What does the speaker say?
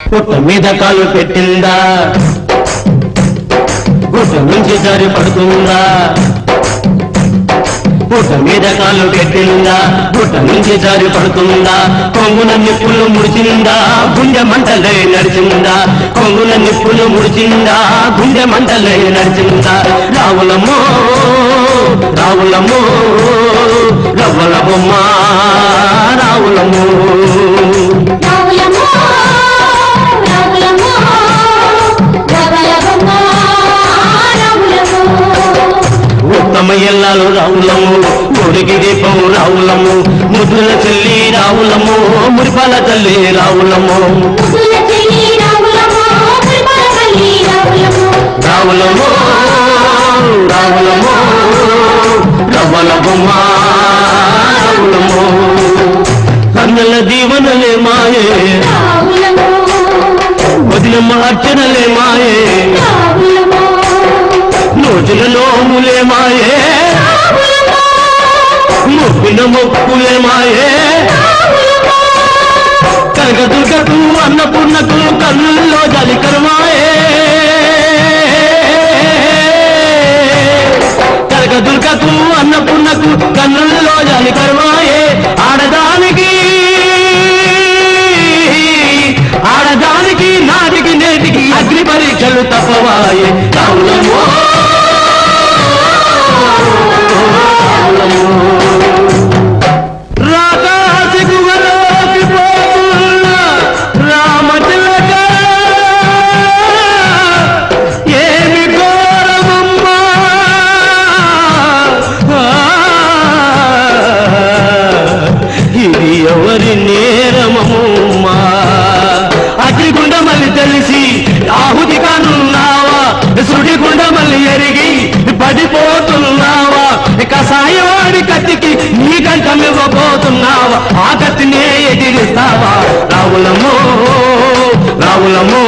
పుట్ట మీద కాలు పెట్టిందా గుట్ట నుంచి జారి పడుతుందా పుట్ట మీద కాలు పెట్టిందా గుట్ట నుంచి జారి పడుతుందా కొంగున నిప్పులు ముడిచిందా గుండె మంటలై నడిచిందా కొంగున నిప్పులు ముడిచిందా గుండె మంటలై నడిచిందా రావులమ్మో రావులమ్మో రవ్వల బొమ్మ రావులమ్మో ఉత్తమ ఎల్లాలు రావులము ఊరికి దీపం రావులము ముద్దుల చెల్లి రావులము మురిపాల తల్లి రావులము రావులము రావులము రవ్వల బొమ్మ రావులము కన్నుల దీవనలే మాయే వదిలమ్మ అర్చనలే మాయే నోచుల నోములే మాయే మొప్పిన మొక్కులే మాయే కనకదుర్గకు అన్నపూర్ణకు కన్నుల్లో జలికరమాయే కనకదుర్గకు అన్నపూర్ణకు కన్నుల్లో జలికరమాయే ఆడదానికి నాటికి నేటికి అగ్ని పరీక్షలు తప్పవాయే రావులమో ఎవరి నేరమమ్మా అగ్నిగుండ మళ్ళీ తెలిసి ఆహుతి కానున్నావా సుడిగుండ మళ్ళీ ఎరిగి పడిపోతున్నావా కసాయవాడి కత్తికి నీ కంఠమివ్వబోతున్నావా ఆ కత్తినే ఎదిరిస్తావా రావులమ్మో రావులమ్మో